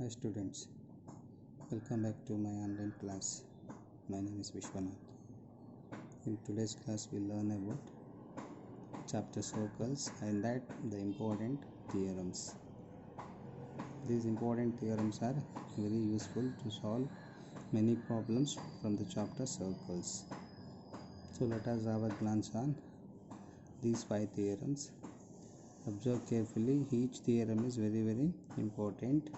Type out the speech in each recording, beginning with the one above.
Hi students, welcome back to my online class. My name is Vishwanath. In today's class we'll learn about chapter circles and that the important theorems. These important theorems are very useful to solve many problems from the chapter circles. So let us have a glance on these 5 theorems. Observe carefully, each theorem is very important.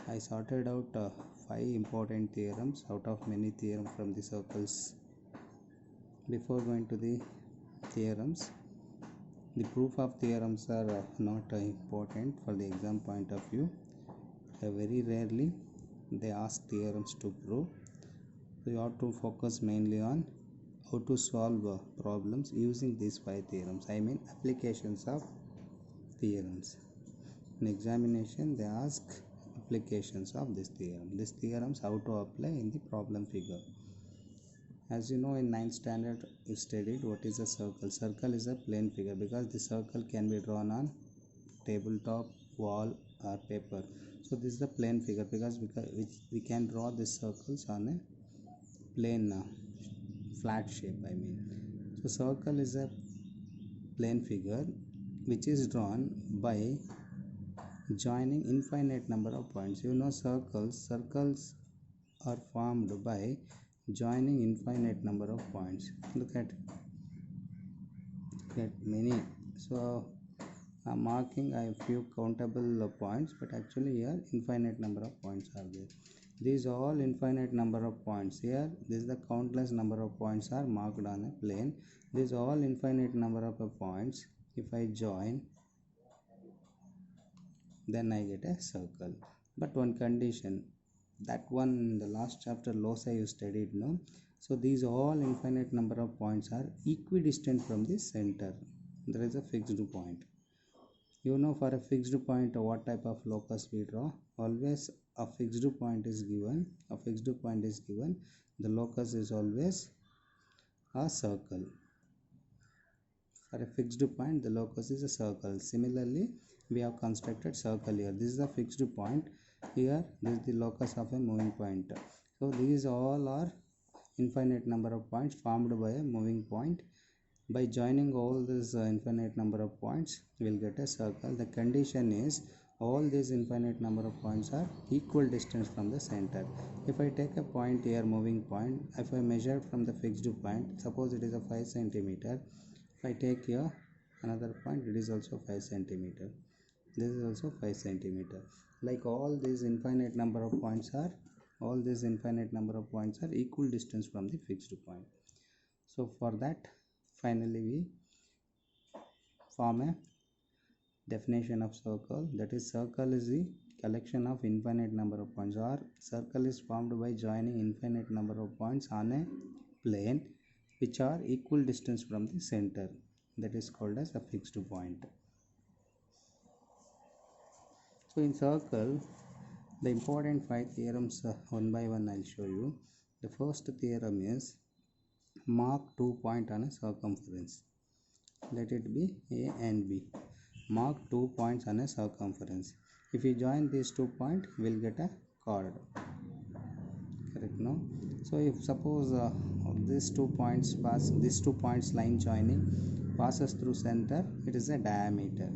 I sorted out 5 important theorems out of many theorems from the circles. Before going to the theorems, the proof of theorems are not important for the exam point of view. Very rarely they ask theorems to prove. So you have to focus mainly on how to solve problems using these 5 theorems. I mean applications of theorems. In examination they ask applications of this theorem. These theorems how to apply in the problem figure. As you know, in 9th standard you studied what is a circle. Circle is a plane figure because the circle can be drawn on tabletop, wall or paper. So this is the plane figure because we can draw these circles on a plane flat shape. So circle is a plane figure which is drawn by joining infinite number of points. You know, circles are formed by joining infinite number of points. Look at many. So I'm marking a few countable points, but actually here infinite number of points are there. These are all infinite number of points. Here this is the countless number of points are marked on a plane. These are all infinite number of points. If I join, then I get a circle. But one condition, that one in the last chapter loci you studied, no? So these all infinite number of points are equidistant from the center. There is a fixed point. You know, for a fixed point what type of locus we draw? Always a fixed point is given. The locus is always a circle. For a fixed point the locus is a circle. Similarly we have constructed circle here. This is a fixed point. Here this is the locus of a moving point. So these all are infinite number of points formed by a moving point. By joining all this infinite number of points we will get a circle. The condition is all these infinite number of points are equal distance from the center. If I take a point here, moving point, if I measure from the fixed point, suppose it is a 5 centimeter. If I take here another point, it is also 5 centimeter. This is also 5 centimeter. Like all these infinite number of points are equal distance from the fixed point. So for that, finally we form a definition of circle. That is, circle is the collection of infinite number of points, or circle is formed by joining infinite number of points on a plane which are equal distance from the center. That is called as a fixed point. So in circle, the important 5 theorems one by one I'll show you. The first theorem is mark 2 points on a circumference. Let it be A and B. Mark 2 points on a circumference. If you join these 2 points, we'll get a chord. Correct, no? So if suppose these 2 points line joining passes through center, it is a diameter.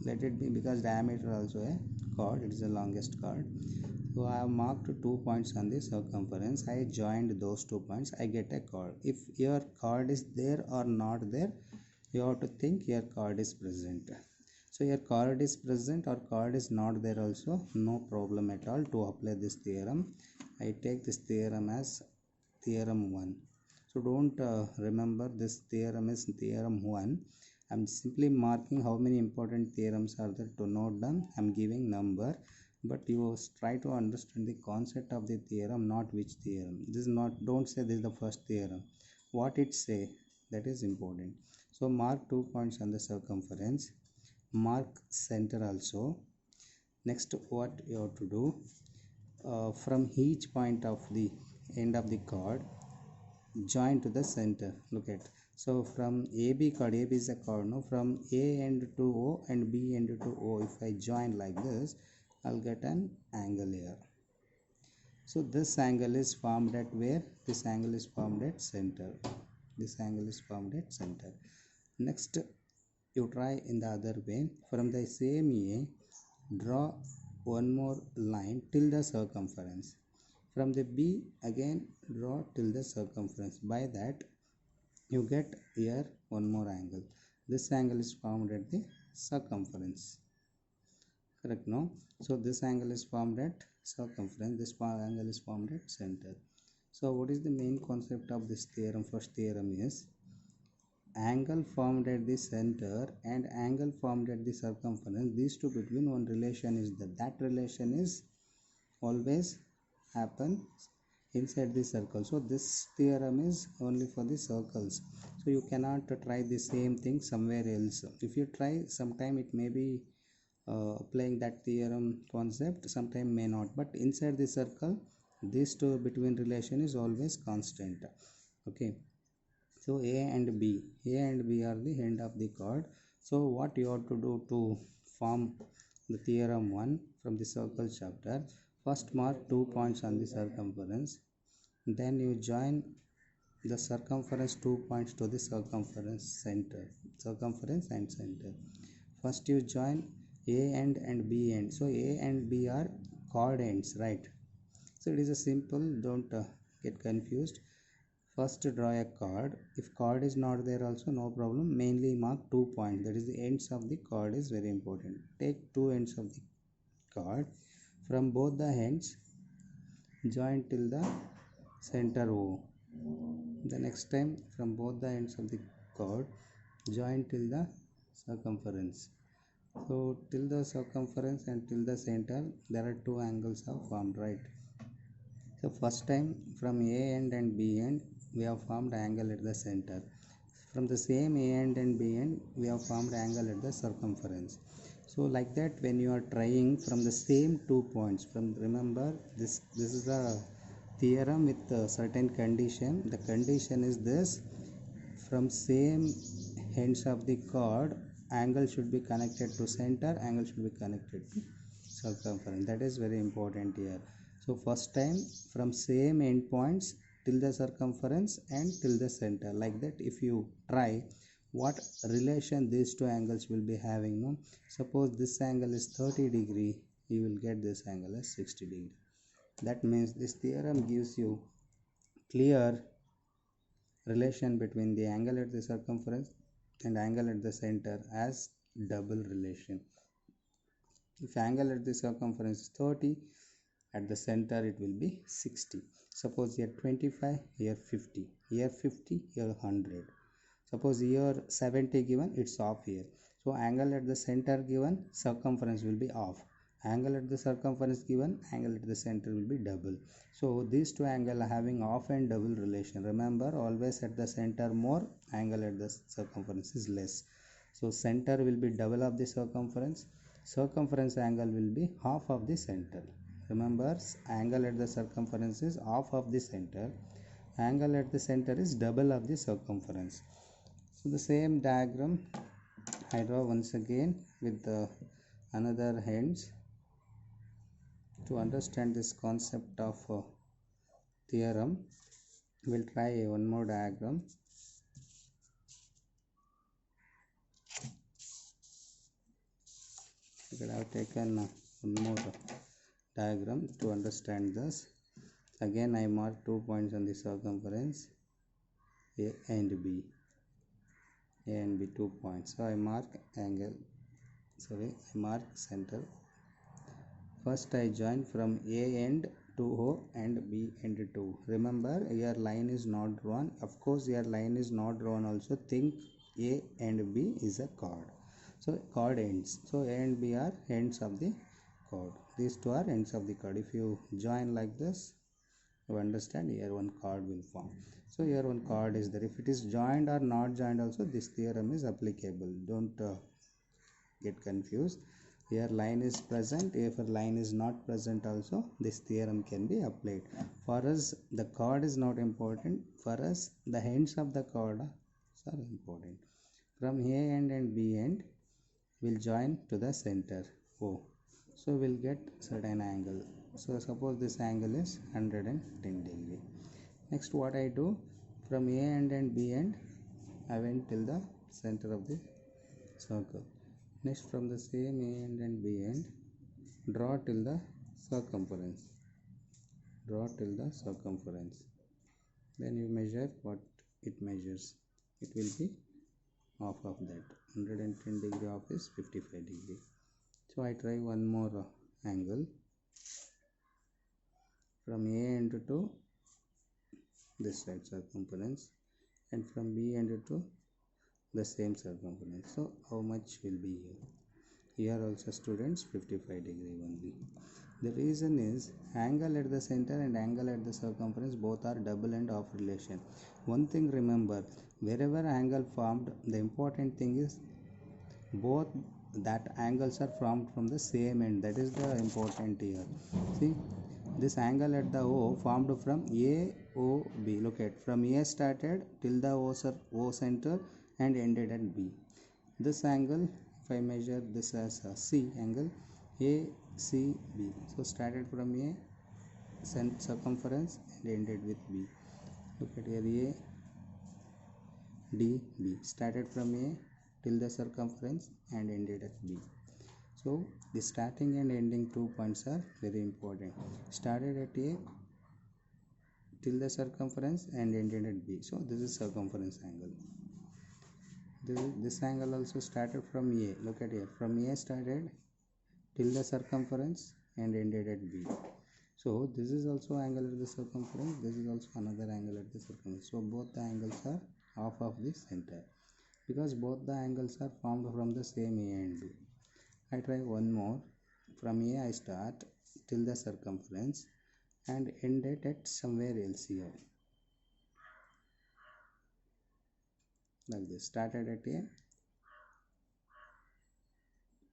Let it be, because diameter also a chord. It is the longest chord. So I have marked 2 points on the circumference. I joined those 2 points. I get a chord. If your chord is there or not there, you have to think your chord is present. So your chord is present or chord is not there also, no problem at all to apply this theorem. I take this theorem as theorem 1. So don't remember this theorem is theorem 1. I'm simply marking how many important theorems are there to note them. I'm giving number, but you try to understand the concept of the theorem, not which theorem. This is not, don't say this is the first theorem. What it say, that is important. So mark 2 points on the circumference. Mark center also. Next, what you have to do, from each point of the end of the chord, join to the center. Look at, so from AB chord, AB is a chord, no? From A end to O and B end to O, if I join like this, I'll get an angle here. So this angle is formed at where? This angle is formed at center. This angle is formed at center. Next, you try in the other way. From the same A, draw one more line till the circumference. From the B, again draw till the circumference. By that, you get here one more angle. This angle is formed at the circumference. Correct, no? So this angle is formed at circumference. This angle is formed at center. So what is the main concept of this theorem? First theorem is angle formed at the center and angle formed at the circumference, these two between one relation is that relation is always happen inside the circle. So this theorem is only for the circles, so you cannot try the same thing somewhere else. If you try, sometime it may be applying that theorem concept, sometime may not, but inside the circle these two between relation is always constant. Okay, so A and B are the end of the chord. So what you have to do to form the theorem 1 from the circle chapter? First mark 2 points on the circumference, then you join the circumference 2 points to the circumference and center. First you join A end and B end. So A and B are chord ends, right? So it is a simple, don't get confused. First draw a chord. If chord is not there also no problem, mainly mark 2 points, that is the ends of the chord is very important. Take two ends of the chord, from both the ends join till the center O. The next time from both the ends of the chord join till the circumference. So till the circumference and till the center there are two angles are formed, right? So first time from A end and B end we have formed angle at the center. From the same A end and B end we have formed angle at the circumference. So like that, when you are trying from the same 2 points, from remember this is a theorem with a certain condition. The condition is this: from same ends of the chord angle should be connected to center, angle should be connected to circumference. That is very important here. So first time from same end points till the circumference and till the center, like that. If you try, what relation these two angles will be having, no? Suppose this angle is 30 degree, you will get this angle as 60 degree. That means this theorem gives you clear relation between the angle at the circumference and angle at the center as double relation. If angle at the circumference is 30, at the center it will be 60. Suppose here 25, here 50, here 50, here 100. Suppose here 70 given, it's off here. So angle at the center given, circumference will be off. Angle at the circumference given, angle at the center will be double. So these two angles are having off and double relation. Remember, always at the center more, angle at the circumference is less. So center will be double of the circumference. Circumference angle will be half of the center. Remember, angle at the circumference is half of the center. Angle at the center is double of the circumference. So the same diagram I draw once again with the another hands. To understand this concept of theorem, we'll try one more diagram. I have taken one more diagram to understand this. Again I mark 2 points on the circumference, A and B. A and B 2 points. So I mark angle, I mark center. First I join from A end to O and B end to O. Remember, your line is not drawn. Of course your line is not drawn also. Think A and B is a chord. So chord ends. So A and B are ends of the chord. These two are ends of the chord. If you join like this, you understand, here one chord will form. So here one chord is there. If it is joined or not joined also, this theorem is applicable. Don't get confused. Here line is present. If a line is not present also, this theorem can be applied. For us the chord is not important. For us the ends of the chord are important. From A end and B end will join to the center O. So we'll get certain angle. So suppose this angle is 110 degree. Next what I do, from A end and B end I went till the center of the circle. Next from the same A end and B end draw till the circumference. Then you measure what it measures. It will be half of that. 110 degree off is 55 degree. So I try one more angle from A end to this side circumference, and from B end to the same circumference. So how much will be here? Here also students 55 degree only. The reason is angle at the center and angle at the circumference both are double and of relation. One thing remember, wherever angle formed, the important thing is both that angles are formed from the same end. That is the important here. See, this angle at the O formed from AOB. Look at, from A started till the O center and ended at B. This angle, if I measure this as a C angle, ACB. So started from A circumference and ended with B. Look at here, ADB. Started from A till the circumference and ended at B. So the starting and ending 2 points are very important. Started at A till the circumference and ended at B. So this is circumference angle. This angle also started from A. Look at here. From A started till the circumference and ended at B. So this is also angle at the circumference. This is also another angle at the circumference. So both the angles are half of the center, because both the angles are formed from the same A and B. I try one more. From A I start till the circumference and end it at somewhere else here. Like this. Started at A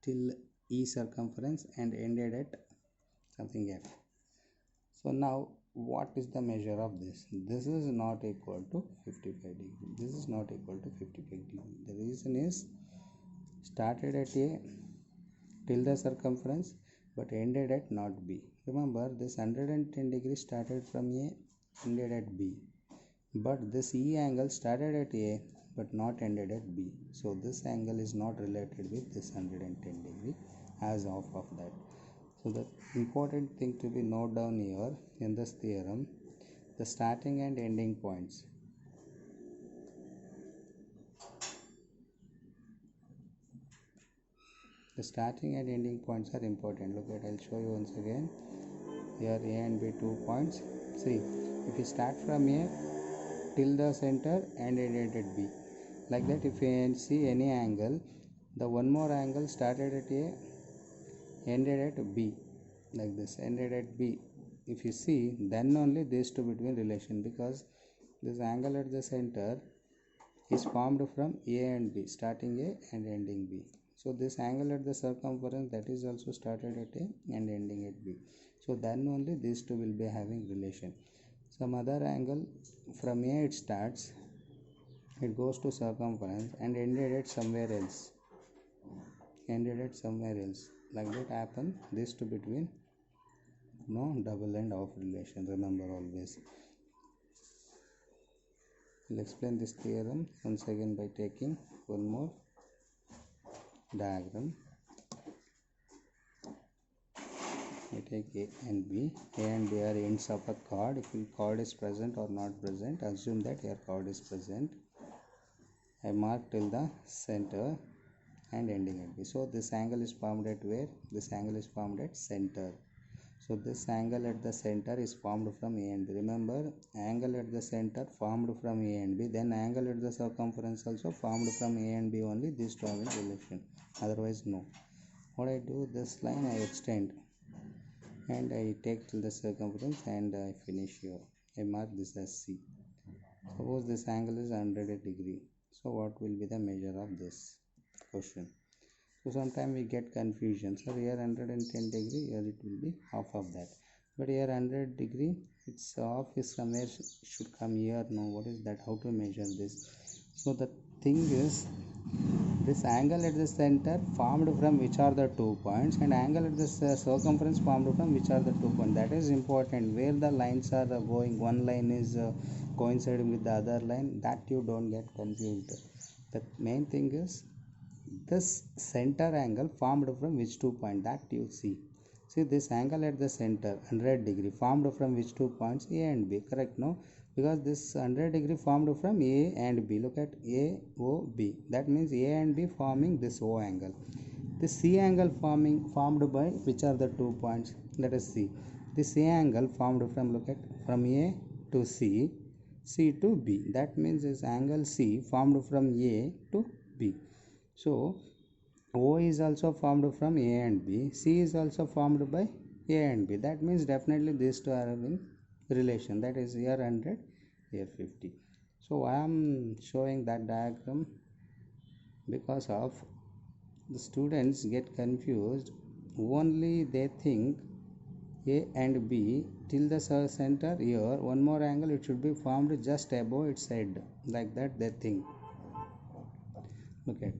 till E circumference and ended at something F. So now what is the measure of this? This is not equal to 55 degree. This is not equal to 55 degree. The reason is started at A till the circumference but ended at not B. Remember, this 110 degree started from A, ended at B. But this E angle started at A but not ended at B. So this angle is not related with this 110 degree as half of that. So the important thing to be note down here in this theorem, the starting and ending points. The starting and ending points are important. Look at, I'll show you once again. Here A and B 2 points. See, if you start from A till the center and ended at B, like that, if you see any angle, the one more angle started at A, ended at B, like this, ended at B. If you see, then only these two between relation, because this angle at the center is formed from A and B, starting A and ending B. So this angle at the circumference, that is also started at A and ending at B. So then only these two will be having relation. Some other angle from A it starts, it goes to circumference and ended at somewhere else. Like that happen, these two between no double and off relation. Remember always. We'll explain this theorem once again by taking one more diagram. I take A and B. A and B are ends of a chord. If your chord is present or not present, assume that your chord is present. I mark till the center and ending at B. So this angle is formed at where? This angle is formed at center. So this angle at the center is formed from A and B. Remember, angle at the center formed from A and B. Then angle at the circumference also formed from A and B only. These two are in relation. Otherwise no. What I do, this line I extend and I take till the circumference and I finish here. I mark this as C. Suppose this angle is 100 degree. So what will be the measure of this question? So sometimes we get confusion. So here 110 degree, here it will be half of that. But here 100 degree, its half is somewhere should come here. No, what is that? How to measure this? So the thing is, this angle at the center formed from which are the 2 points, and angle at the circumference formed from which are the 2 points. That is important. Where the lines are going, one line is coinciding with the other line, that you don't get confused. The main thing is this center angle formed from which 2 points, that you see. See this angle at the center 100 degree formed from which 2 points, A and B, correct? No, because this 100 degree formed from A and B. Look at A O B, that means A and B forming this O angle. The C angle formed by which are the 2 points? Let us see. This A angle formed from, look at, from A to C, C to B, that means this angle C formed from A to B. So O is also formed from A and B. C is also formed by A and B. That means definitely these two are in relation. That is here 100, here 50. So I am showing that diagram because of the students get confused. Only they think A and B till the center here, one more angle it should be formed just above its head. Like that they think. Look at,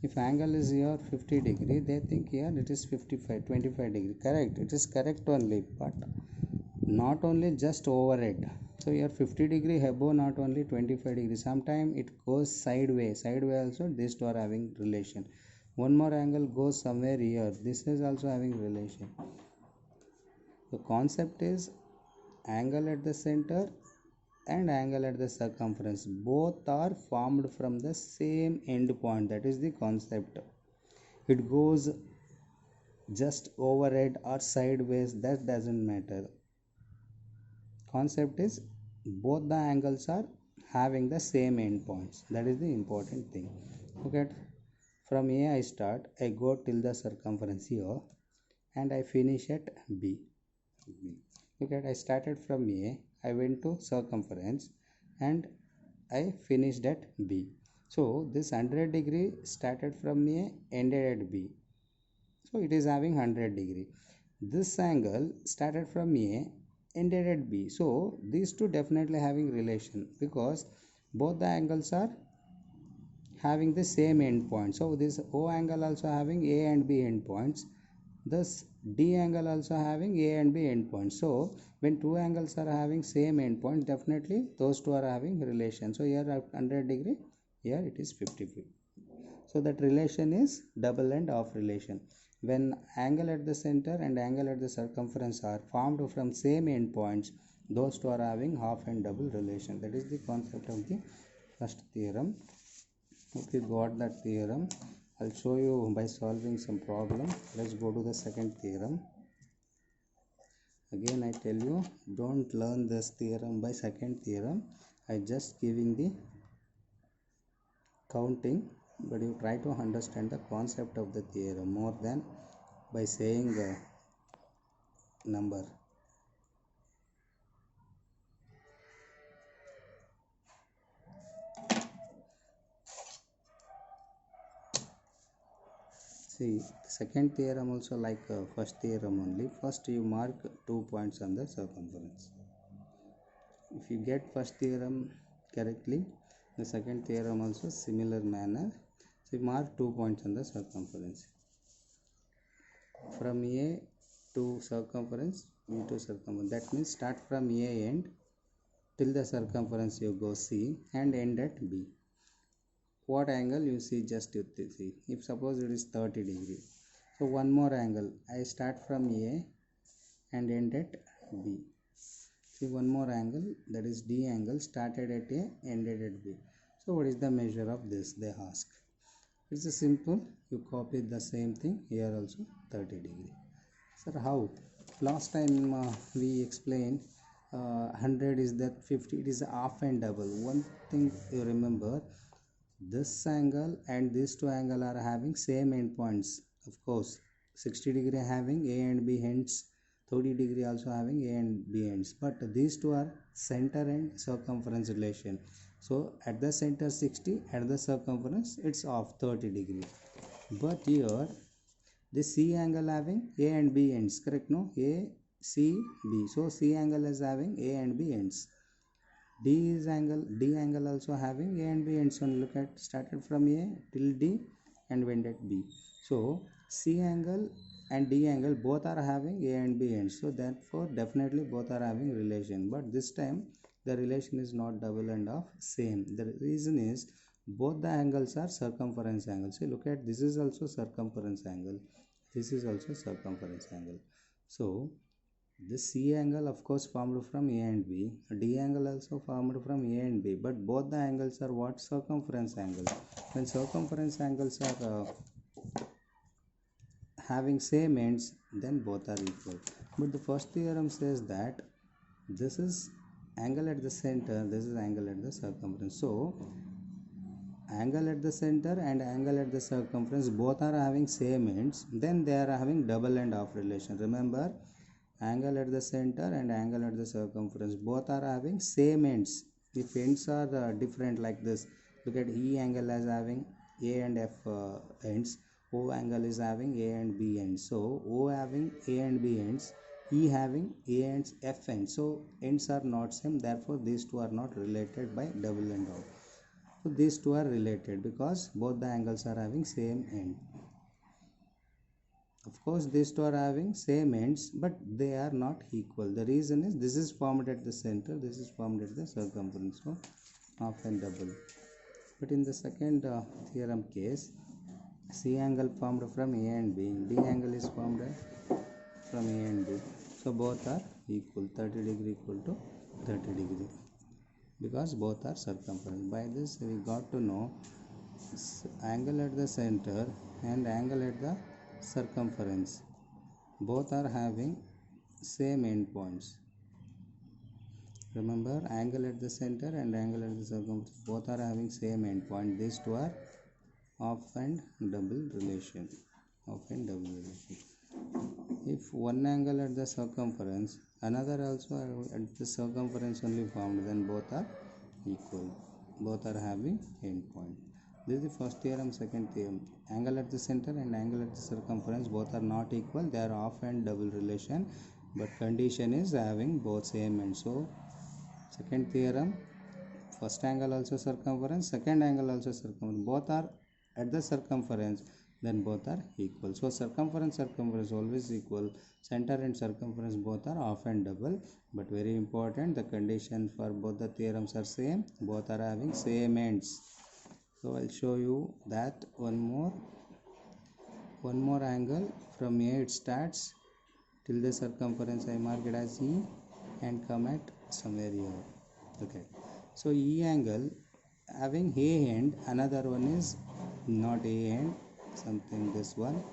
if angle is here 50 degree, they think here it is 25 degree. Correct, it is correct only, but not only just overhead. So here 50 degree above, not only 25 degree, sometimes it goes sideways also these two are having relation. One more angle goes somewhere here, this is also having relation. The concept is angle at the center and angle at the circumference, both are formed from the same end point. That is the concept. It goes just overhead or sideways, that doesn't matter. Concept is both the angles are having the same end points. That is the important thing. Okay, from A I start, I go till the circumference here and I finish at B. Look at, I started from A, I went to circumference and I finished at B. So this 100 degree started from A, ended at B. So it is having 100 degree. This angle started from A, ended at B. So these two definitely having relation because both the angles are having the same end point. So this O angle also having A and B end points. Thus D angle also having A and B endpoints. So when two angles are having same endpoint, definitely those two are having relation. So here at 100 degree, here it is 50. So that relation is double and half relation. When angle at the center and angle at the circumference are formed from same endpoints, those two are having half and double relation. That is the concept of the first theorem. If you got that theorem, I'll show you by solving some problem. Let's go to the second theorem. Again I tell you, don't learn this theorem by second theorem. I just giving the counting, but you try to understand the concept of the theorem more than by saying the number. See, second theorem also like first theorem only. First you mark 2 points on the circumference. If you get first theorem correctly, the second theorem also similar manner. So you mark 2 points on the circumference. From A to circumference, B to circumference. That means start from A end till the circumference you go C and end at B. What angle you see, just you see. If suppose it is 30 degree, so one more angle, I start from A and end at B. See one more angle, that is D angle, started at A, ended at B. So what is the measure of this, they ask. It's a simple, you copy the same thing here also, 30 degree. Sir, how? Last time we explained 100 is that 50, it is half and double. One thing you remember, this angle and these two angle are having same endpoints. Of course, 60 degree having A and B ends, 30 degree also having A and B ends, but these two are center and circumference relation. So at the center 60, at the circumference it's off 30 degree. But here the C angle having A and B ends, correct? No, A, C, B. So C angle is having A and B ends. D angle also having A and B ends. On look at started from A till D and went at B. So C angle and D angle both are having A and B ends. So therefore definitely both are having relation. But this time the relation is not double and of same. The reason is both the angles are circumference angles. So look at this is also circumference angle. This is also circumference angle. So this C angle of course formed from A and B, D angle also formed from A and B, but both the angles are what? Circumference angles. When circumference angles are having same ends, then both are equal. But the first theorem says that this is angle at the center, this is angle at the circumference. So angle at the center and angle at the circumference both are having same ends, then they are having double and half relation. Remember, angle at the center and angle at the circumference both are having same ends. If ends are different like this, look at E angle as having A and F ends, O angle is having A and B ends. So O having A and B ends, E having A and F ends. So ends are not same, therefore these two are not related by double and half. So these two are related because both the angles are having same end. Of course these two are having same ends, but they are not equal. The reason is this is formed at the center, this is formed at the circumference. So half and double. But in the second theorem case, C angle formed from A and B, D angle is formed from A and B. So both are equal, 30 degree equal to 30 degree, because both are circumference. By this we got to know angle at the center and angle at the circumference both are having same endpoints. Remember, angle at the center and angle at the circumference both are having same endpoint. These two are half and double relation. Half and double relation. If one angle at the circumference, another also at the circumference only formed, then both are equal. Both are having endpoint. This is the first theorem. Second theorem, angle at the center and angle at the circumference both are not equal. They are half and double relation, but condition is having both same ends. So second theorem, first angle also circumference, second angle also circumference, both are at the circumference, then both are equal. So circumference always equal. Center and circumference both are half and double, but very important, the condition for both the theorems are same. Both are having same ends. So I'll show you that one more angle. From A it starts till the circumference I mark it as E and come at somewhere here. Okay, so E angle having A end, another one is not A end, something this one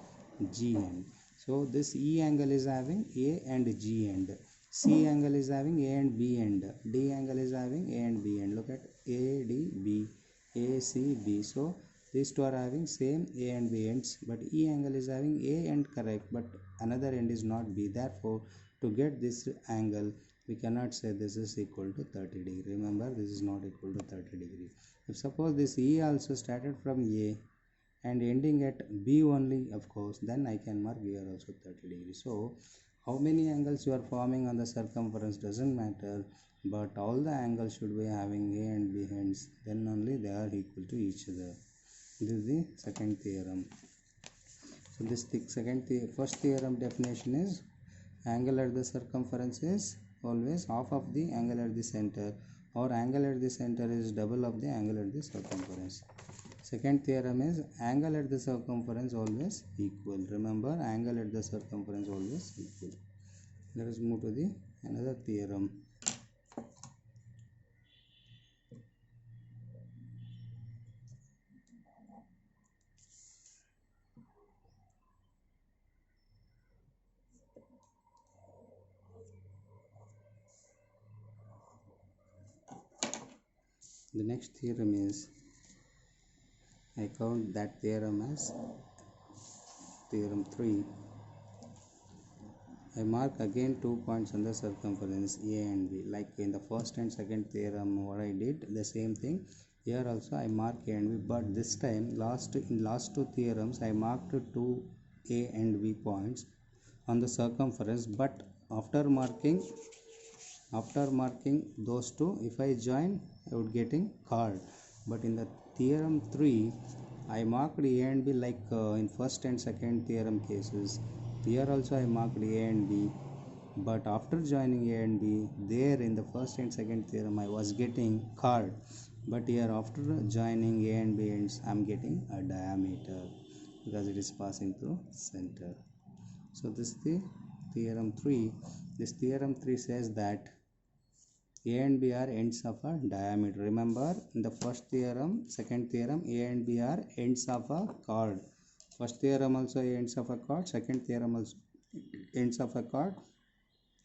G end. So this E angle is having A and G end. C angle is having A and B end. D angle is having A and B end. Look at A, D, B, A, C, B. So these two are having same A and B ends, but E angle is having A end correct, but another end is not B. Therefore, to get this angle, we cannot say this is equal to 30 degree. Remember, this is not equal to 30 degree. If suppose this E also started from A and ending at B only, of course, then I can mark here also 30 degree. So how many angles you are forming on the circumference doesn't matter, but all the angles should be having A and B ends, then only they are equal to each other. This is the second theorem. So this first theorem definition is angle at the circumference is always half of the angle at the center, or angle at the center is double of the angle at the circumference. Second theorem is angle at the circumference always equal. Remember, angle at the circumference always equal. Let us move to the another theorem. The next theorem is, I count that theorem as theorem 3. I mark again 2 points on the circumference A and B. Like in the first and second theorem what I did, the same thing. Here also I mark A and B, but this time in last two theorems I marked 2 A and B points on the circumference, but after marking After marking those two, if I join, I would getting chord. But in the theorem 3, I marked A and B like in first and second theorem cases. Here also I marked A and B, but after joining A and B, there in the first and second theorem I was getting chord. But here after joining A and B ends, I am getting a diameter because it is passing through center. So this is the theorem 3. This theorem 3 says that A and B are ends of a diameter. Remember, in the first theorem, second theorem, A and B are ends of a chord. First theorem also ends of a chord, second theorem also ends of a chord,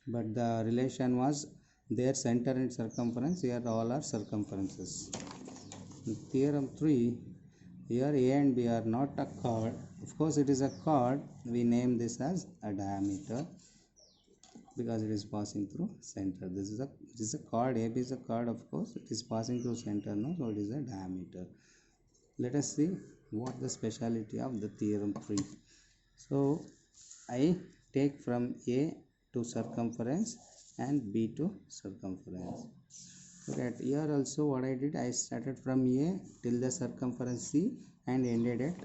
but the relation was their center and circumference. Here all are circumferences. In theorem 3, here A and B are not a chord. Of course, it is a chord. We name this as a diameter because it is passing through center. This is a chord. AB is a chord, of course. It is passing through center, no? So it is a diameter. Let us see what the speciality of the theorem 3. So I take from A to circumference and B to circumference. Look at here also what I did. I started from A till the circumference C and ended at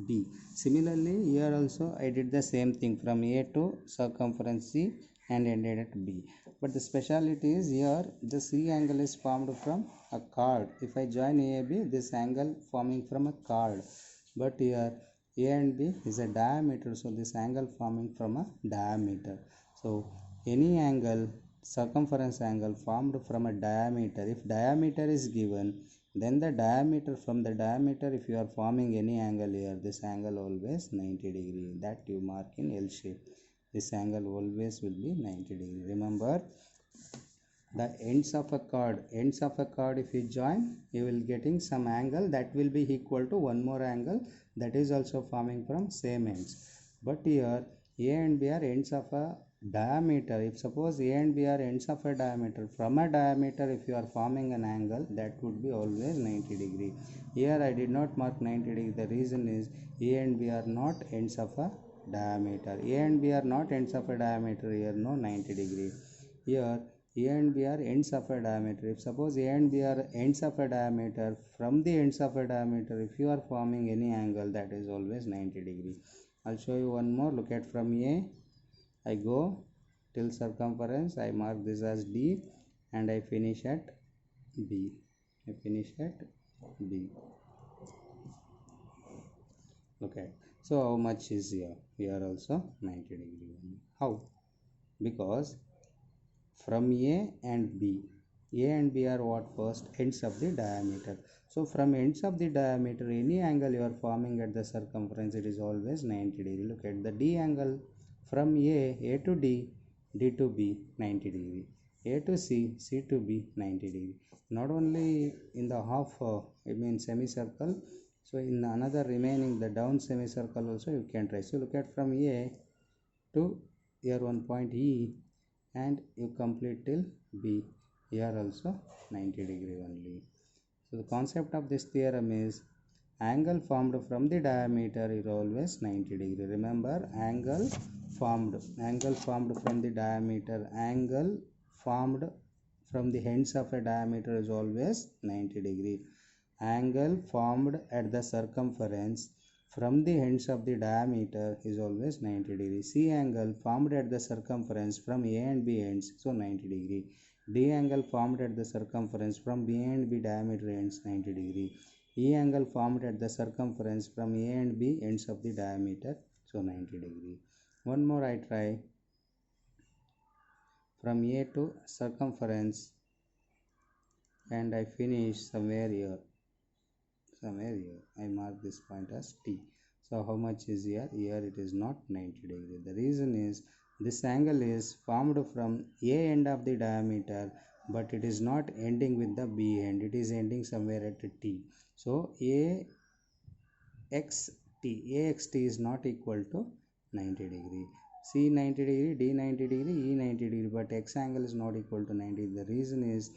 B. Similarly, here also I did the same thing from A to circumference C and ended at B. But the speciality is here the C angle is formed from a chord. If I join AB, this angle forming from a chord. But here A and B is a diameter, so this angle forming from a diameter. So any angle, circumference angle formed from a diameter, if diameter is given, then the diameter, from the diameter, if you are forming any angle here, this angle always 90 degree, that you mark in L shape. This angle always will be 90 degree. Remember, the ends of a chord, if you join, you will getting some angle that will be equal to one more angle that is also forming from same ends. But here A and B are ends of a diameter. If suppose A and B are ends of a diameter, from a diameter if you are forming an angle, that would be always 90 degree. Here I did not mark 90 degree. The reason is A and B are not ends of a diameter. A and B are not ends of a diameter. Here no 90 degree. Here A and B are ends of a diameter. If suppose A and B are ends of a diameter, from the ends of a diameter, if you are forming any angle, that is always 90 degree. I'll show you one more. Look at from A, I go till circumference. I mark this as D and I finish at B. I finish at B. Look at. So how much is here? Here also 90 degree only. How? Because from A and B, A and B are what first? Ends of the diameter. So from ends of the diameter, any angle you are forming at the circumference, it is always 90 degree. Look at the D angle from A to D, D to B, 90 degree. A to C, C to B, 90 degree. Not only in the half, I mean semicircle, so in another remaining, the down semicircle also you can try. So look at from A to here one point E, and you complete till B. Here also 90 degree only. So the concept of this theorem is angle formed from the diameter is always 90 degree. Remember, angle formed from the diameter, angle formed from the ends of a diameter is always 90 degree. Angle formed at the circumference from the ends of the diameter is always 90 degree. C angle formed at the circumference from A and B ends, so 90 degree. D angle formed at the circumference from B and B diameter ends, 90 degree. E angle formed at the circumference from A and B ends of the diameter, so 90 degree. One more I try. From A to circumference and I finish somewhere here. I mark this point as T. So how much is here? Here it is not 90 degree. The reason is this angle is formed from A end of the diameter, but it is not ending with the B end. It is ending somewhere at T. So AXT is not equal to 90 degree. C 90 degree, D 90 degree, E 90 degree, but X angle is not equal to 90. The reason is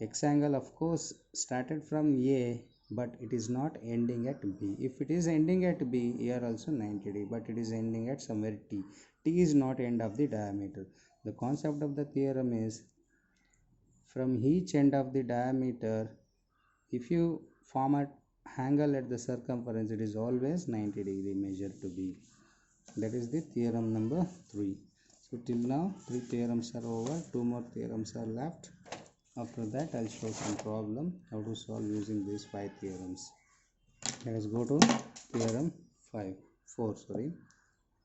X angle of course started from A, but it is not ending at B. If it is ending at B, here also 90 degree, but it is ending at somewhere T. T is not end of the diameter. The concept of the theorem is from each end of the diameter, if you form an angle at the circumference, it is always 90 degree measure to be. That is the theorem number 3. So till now 3 theorems are over, 2 more theorems are left. After that I'll show some problem how to solve using these 5 theorems. Let us go to theorem 4.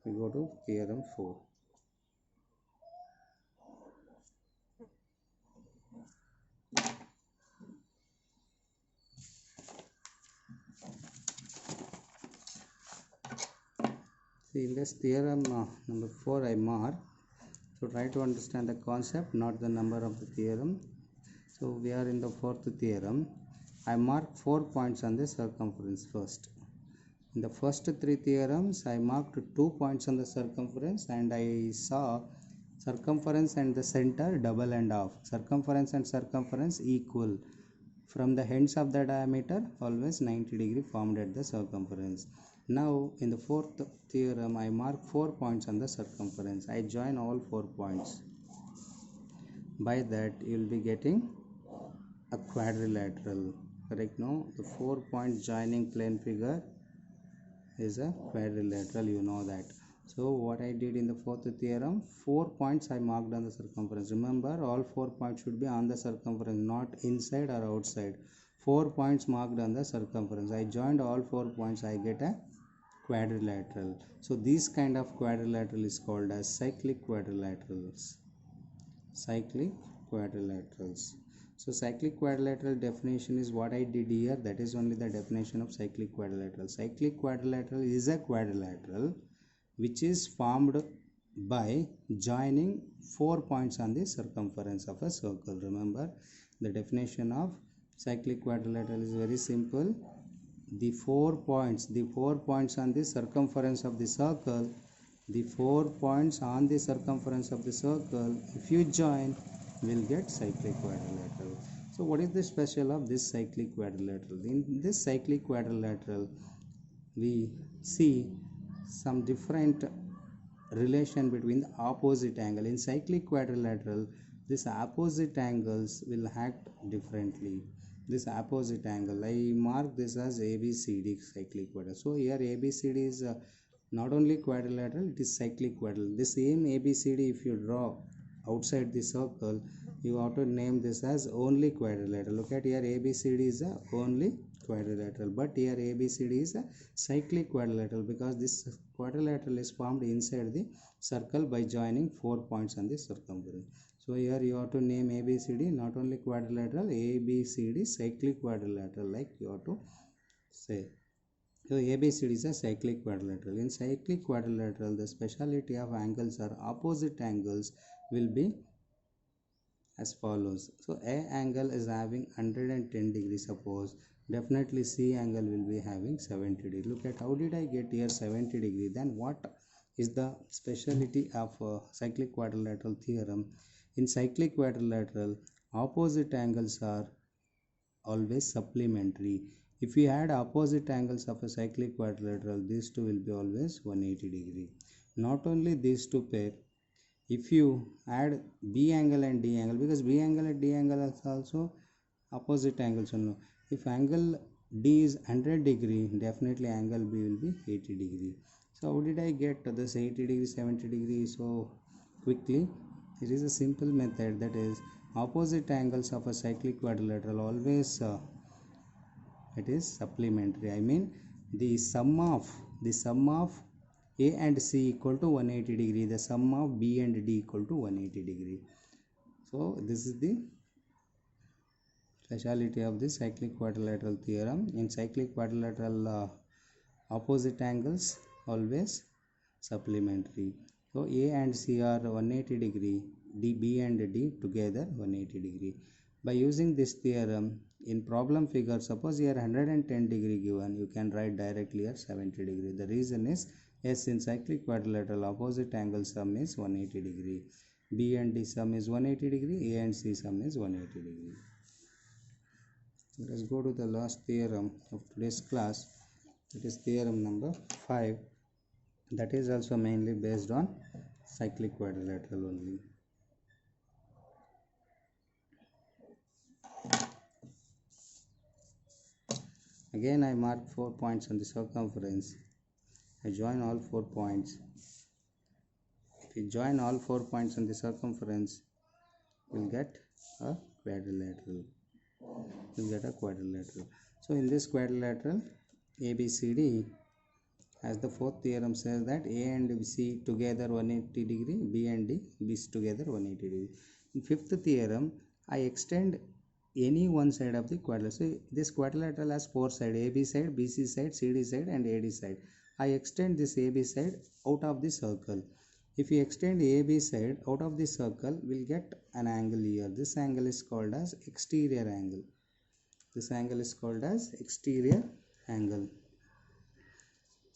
We go to theorem 4. See, in this theorem number 4 I mark. So try to understand the concept, not the number of the theorem. So we are in the 4th theorem. I mark 4 points on the circumference first. In the first 3 theorems, I marked 2 points on the circumference and I saw circumference and the center double and half. Circumference and circumference equal. From the ends of the diameter, always 90 degree formed at the circumference. Now, in the 4th theorem, I mark 4 points on the circumference. I join all 4 points. By that, you will be getting a quadrilateral. Correct? No? The 4 points joining plane figure is a quadrilateral, you know that. So what I did in the 4th theorem, 4 points I marked on the circumference. Remember, all 4 points should be on the circumference, not inside or outside. 4 points marked on the circumference. I joined all 4 points, I get a quadrilateral. So this kind of quadrilateral is called as cyclic quadrilaterals. Cyclic quadrilaterals. So cyclic quadrilateral definition is what I did here. That is only the definition of cyclic quadrilateral. Cyclic quadrilateral is a quadrilateral which is formed by joining 4 points on the circumference of a circle. Remember, the definition of cyclic quadrilateral is very simple. The 4 points on the circumference of the circle, the 4 points on the circumference of the circle, if you join, will get cyclic quadrilateral. So what is the special of this cyclic quadrilateral? In this cyclic quadrilateral, we see some different relation between the opposite angle. In cyclic quadrilateral, these opposite angles will act differently. This opposite angle, I mark this as ABCD cyclic quadrilateral. So here ABCD is not only quadrilateral, it is cyclic quadrilateral. The same ABCD, if you draw outside the circle, you have to name this as only quadrilateral. Look at here, ABCD is a only quadrilateral, but here ABCD is a cyclic quadrilateral because this quadrilateral is formed inside the circle by joining 4 points on the circumference. So here you have to name ABCD not only quadrilateral, ABCD cyclic quadrilateral, like you have to say. So ABCD is a cyclic quadrilateral. In cyclic quadrilateral, the speciality of angles or opposite angles will be as follows. So A angle is having 110 degrees, suppose. Definitely C angle will be having 70 degree. Look at how did I get here 70 degree. Then what is the speciality of cyclic quadrilateral theorem? In cyclic quadrilateral, opposite angles are always supplementary. If we add opposite angles of a cyclic quadrilateral, these two will be always 180 degree. Not only these two pair, if you add B angle and D angle, because B angle and D angle are also opposite angles only. If angle D is 100 degree, definitely angle B will be 80 degree. So how did I get this 80 degree, 70 degree so quickly? It is a simple method, that is opposite angles of a cyclic quadrilateral always it is supplementary. I mean the sum of A and C equal to 180 degree, the sum of B and D equal to 180 degree. So this is the speciality of the cyclic quadrilateral theorem. In cyclic quadrilateral, opposite angles always supplementary. So A and C are 180 degree, B and D together 180 degree. By using this theorem, in problem figure, suppose here 110 degree given, you can write directly here 70 degree. The reason is, yes, in cyclic quadrilateral, opposite angle sum is 180 degree. B and D sum is 180 degree, A and C sum is 180 degree. Let us go to the last theorem of today's class. That is theorem number 5. That is also mainly based on cyclic quadrilateral only. Again I mark 4 points on the circumference. I join all 4 points. If you join all 4 points on the circumference, you'll get a quadrilateral. So in this quadrilateral, ABCD, as the fourth theorem says that A and C together 180 degree, B and D, B together 180 degree. In fifth theorem, I extend any one side of the quadrilateral. So this quadrilateral has 4 sides: AB side, BC side, CD side and AD side. I extend this AB side out of the circle. If we extend AB side out of the circle, we'll get an angle here. This angle is called as exterior angle.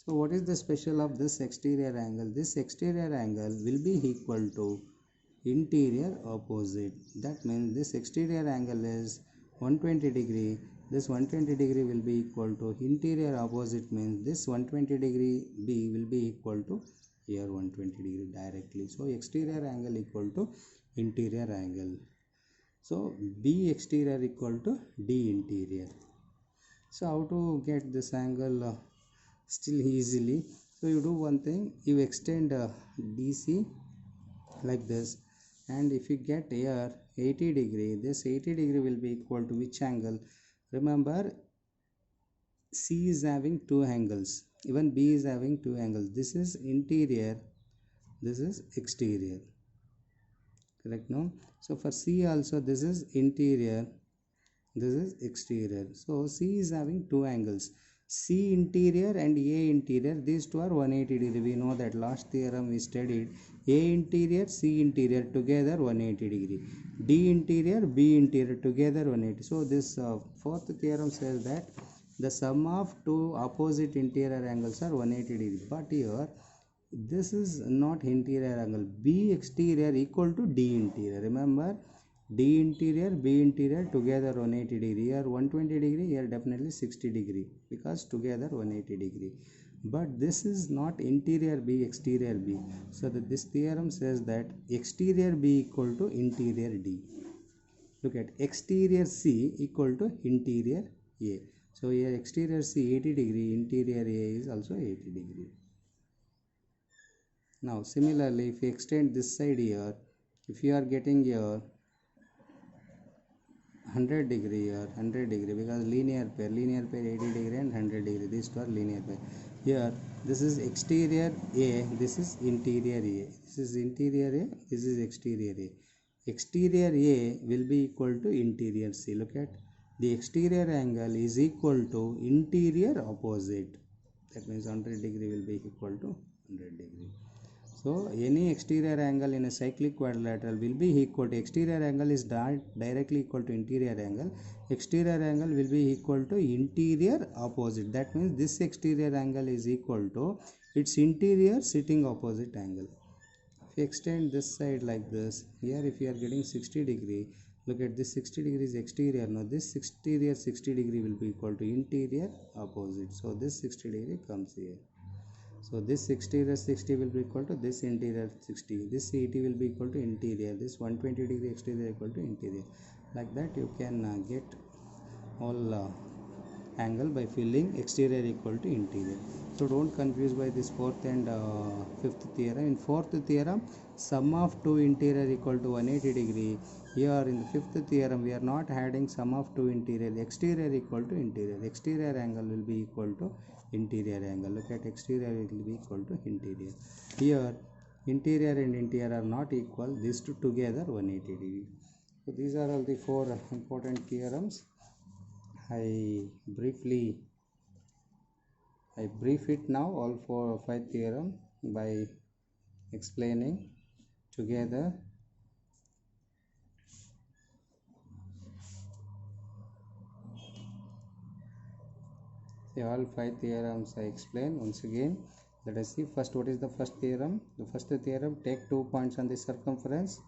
So what is the special of this exterior angle? This exterior angle will be equal to interior opposite. That means this exterior angle is 120 degree. This 120 degree will be equal to interior opposite, means this 120 degree B will be equal to here 120 degree directly. So exterior angle equal to interior angle. So B exterior equal to D interior. So how to get this angle still easily? So you do one thing, you extend DC like this, and if you get here 80 degree, this 80 degree will be equal to which angle? Remember, C is having two angles, even B is having two angles. This is interior, this is exterior, correct? No? So for C also, this is interior, this is exterior. So C is having two angles, C interior and A interior. These two are 180 degree. We know that last theorem we studied. A interior, C interior together 180 degree. D interior, B interior together 180. So this fourth theorem says that the sum of two opposite interior angles are 180 degree. But here this is not interior angle. B exterior equal to D interior. Remember, D interior, B interior together 180 degree. Here 120 degree, here definitely 60 degree, because together 180 degree. But this is not interior B, exterior B. So that this theorem says that exterior B equal to interior D. Look at exterior C equal to interior A. So here exterior C 80 degree, interior A is also 80 degree. Now similarly, if you extend this side here, if you are getting here 100 degree here, 100 degree, because linear pair 80 degree and 100 degree, these two are linear pair. Here this is exterior A, this is interior A, this is interior A, this is exterior A. Exterior A will be equal to interior C. Look at, the exterior angle is equal to interior opposite. That means 100 degree will be equal to 100 degree. So any exterior angle in a cyclic quadrilateral will be equal to, exterior angle is directly equal to interior angle. Exterior angle will be equal to interior opposite. That means this exterior angle is equal to its interior sitting opposite angle. If you extend this side like this, here if you are getting 60 degree, look at this 60 degree is exterior. Now this exterior 60 degree will be equal to interior opposite. So this 60 degree comes here. So this exterior 60 will be equal to this interior 60. This 80 will be equal to interior. This 120 degree exterior equal to interior. Like that you can get all angle by filling exterior equal to interior. So don't confuse by this fourth and fifth theorem. In fourth theorem, sum of two interior equal to 180 degree. Here in the fifth theorem, we are not adding sum of two interior. Exterior equal to interior. Exterior angle will be equal to interior angle. Look at, exterior will be equal to interior. Here interior and interior are not equal. These two together 180 degree. So these are all the four important theorems. I brief it now, all 4 or 5 theorem, by explaining together. See, all 5 theorems I explain once again. Let us see first what is the first theorem. The first theorem, take 2 points on the circumference,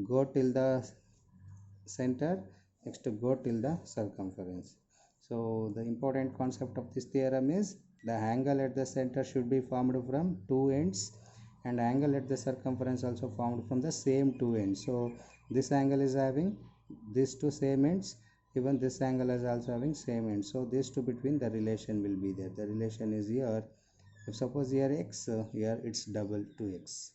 go till the center, next go till the circumference. So the important concept of this theorem is the angle at the center should be formed from two ends, and angle at the circumference also formed from the same two ends. So this angle is having these two same ends. even this angle is also having same end, so these two between the relation will be there. The relation is here. If suppose here x, here it's double 2x,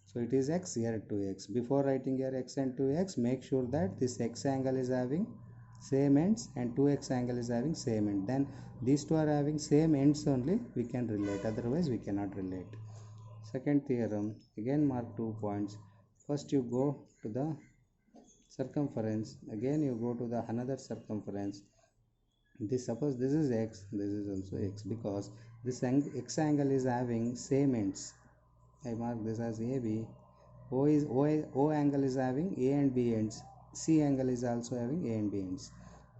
so it is x, here 2x. Before writing here x and 2x, make sure that this x angle is having same ends and 2x angle is having same end. Then these two are having same ends only, we can relate, otherwise we cannot relate. Second theorem, again mark 2 points. First you go to the circumference, again you go to the another circumference. This, suppose this is x, this is also x, because this x angle is having same ends. I mark this as AB. O angle is having A and B ends. C angle is also having A and B ends.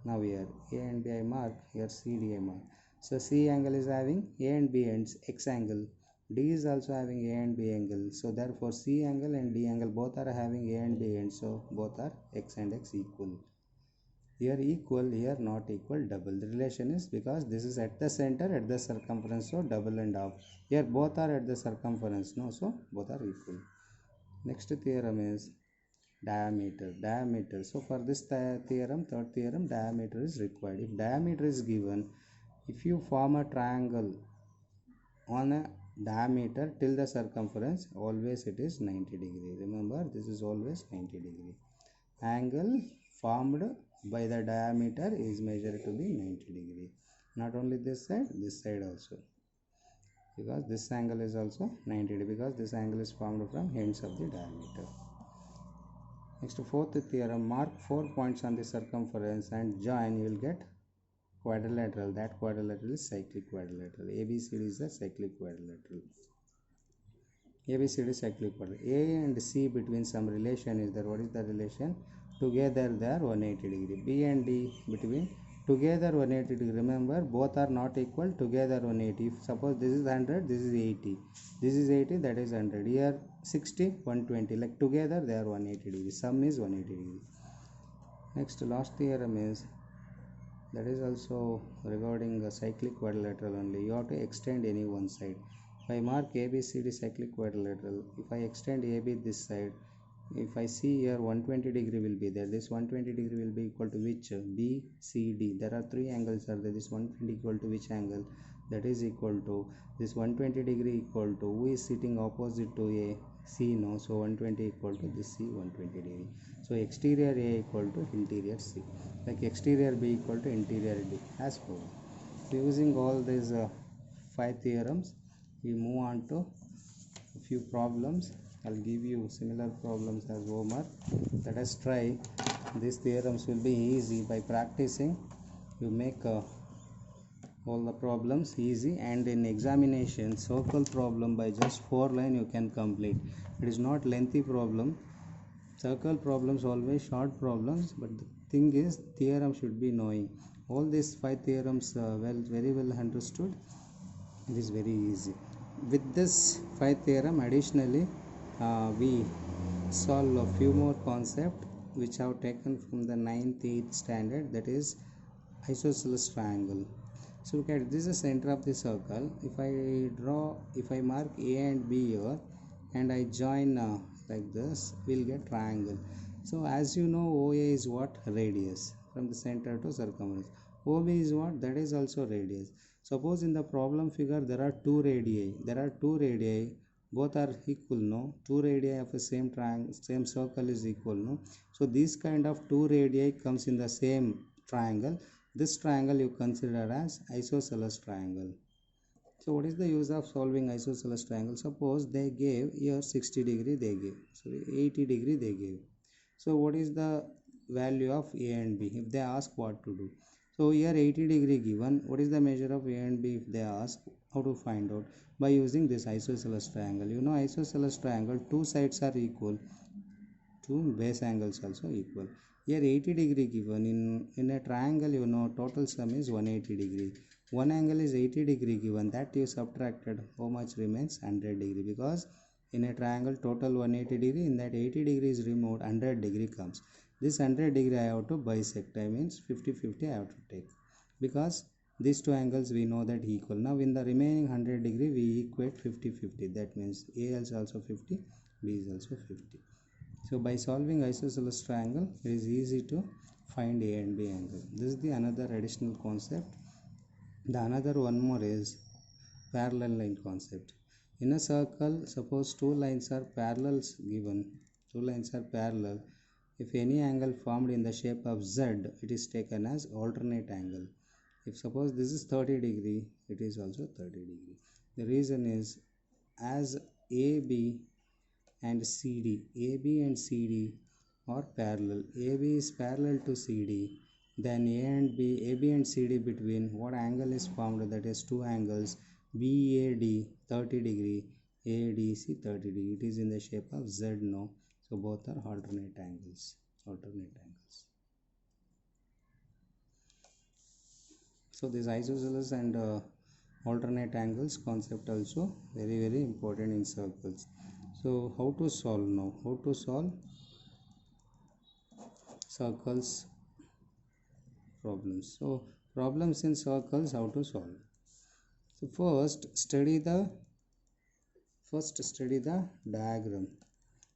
Now here A and B I mark, here CD I mark. So C angle is having A and B ends, X angle. D is also having A and B angle. So therefore C angle and D angle both are having A and B ends. So both are X and X equal. Here equal, here not equal, double. The relation is because this is at the center, at the circumference, so double and half. Here both are at the circumference, no, so both are equal. Next theorem is diameter. So for this theorem, third theorem, diameter is required. If diameter is given, if you form a triangle on a diameter till the circumference, always it is 90 degree. Remember, this is always 90 degree. Angle formed by the diameter is measured to be 90 degree. Not only this side also, because this angle is also 90 degree, because this angle is formed from ends of the diameter. Next, fourth theorem, mark 4 points on the circumference and join, you will get quadrilateral. That quadrilateral is cyclic quadrilateral. ABCD is a cyclic quadrilateral. ABCD is cyclic quadrilateral. A and C between some relation is there. What is the relation? Together they are 180 degree. B and D between together 180 degree. Remember, both are not equal, together 180. If suppose this is 100, this is 80, this is 80, that is 100. Here 60, 120, like together they are 180 degree. Sum is 180 degree. Next, last theorem is, that is also regarding a cyclic quadrilateral only. You have to extend any one side. If I mark ABCD cyclic quadrilateral, if I extend AB this side, if I see here 120 degree will be there. This 120 degree will be equal to which? B, C, D. There are three angles are there. This 120 equal to which angle? That is equal to this 120 degree equal to, who is sitting opposite to A? C, no. So 120 equal to this C, 120 degree. So exterior A equal to interior C. Like exterior B equal to interior D, as proven. So using all these 5 theorems, we move on to a few problems. I'll give you similar problems as homework. Let us try. These theorems will be easy. By practicing, you make all the problems easy, and in examination, circle problem by just 4 lines you can complete. It is not lengthy problem. Circle problems always short problems, but the thing is, theorem should be knowing. All these 5 theorems very well understood. It is very easy. With this 5 theorem, additionally, we solve a few more concepts which have taken from the 9th, 8th standard, that is isosceles triangle. So look at this, is the center of the circle. If I mark A and B here and I join like this, we'll get triangle. So as you know, OA is what? Radius from the center to circumference. OB is what? That is also radius. Suppose in the problem figure there are two radii, both are equal, no? Two radii of the same triangle, same circle is equal, no? So this kind of two radii comes in the same triangle. This triangle you consider as isosceles triangle. So what is the use of solving isosceles triangle? Suppose they gave here 60 degree, they gave, sorry, 80 degree they gave. So what is the value of A and B if they ask what to do? So here 80 degree given, what is the measure of A and B if they ask? How to find out? By using this isosceles triangle. You know, isosceles triangle, two sides are equal, two base angles also equal. Here 80 degree given, in a triangle, you know, total sum is 180 degree. One angle is 80 degree given, that you subtracted, how much remains? 100 degree, because in a triangle total 180 degree, in that 80 degree is removed, 100 degree comes. This 100 degree I have to bisect, I means 50-50 I have to take, because these two angles we know that equal. Now in the remaining 100 degree we equate 50-50, that means A is also 50, B is also 50. So by solving isosceles triangle, it is easy to find A and B angle. This is the another additional concept. The another one more is parallel line concept. In a circle, suppose two lines are parallels given. Two lines are parallel. If any angle formed in the shape of Z, it is taken as alternate angle. If suppose this is 30 degree, it is also 30 degree. The reason is as AB and CD, AB and CD are parallel. AB is parallel to CD. Then A and B, AB and CD between what angle is formed? That is two angles. BAD 30 degree, ADC 30 degree. It is in the shape of Z now. So both are alternate angles. Alternate angles. So this isosceles and alternate angles concept also very important in circles. So how to solve now? How to solve circles problems? So problems in circles, how to solve? So first study the diagram.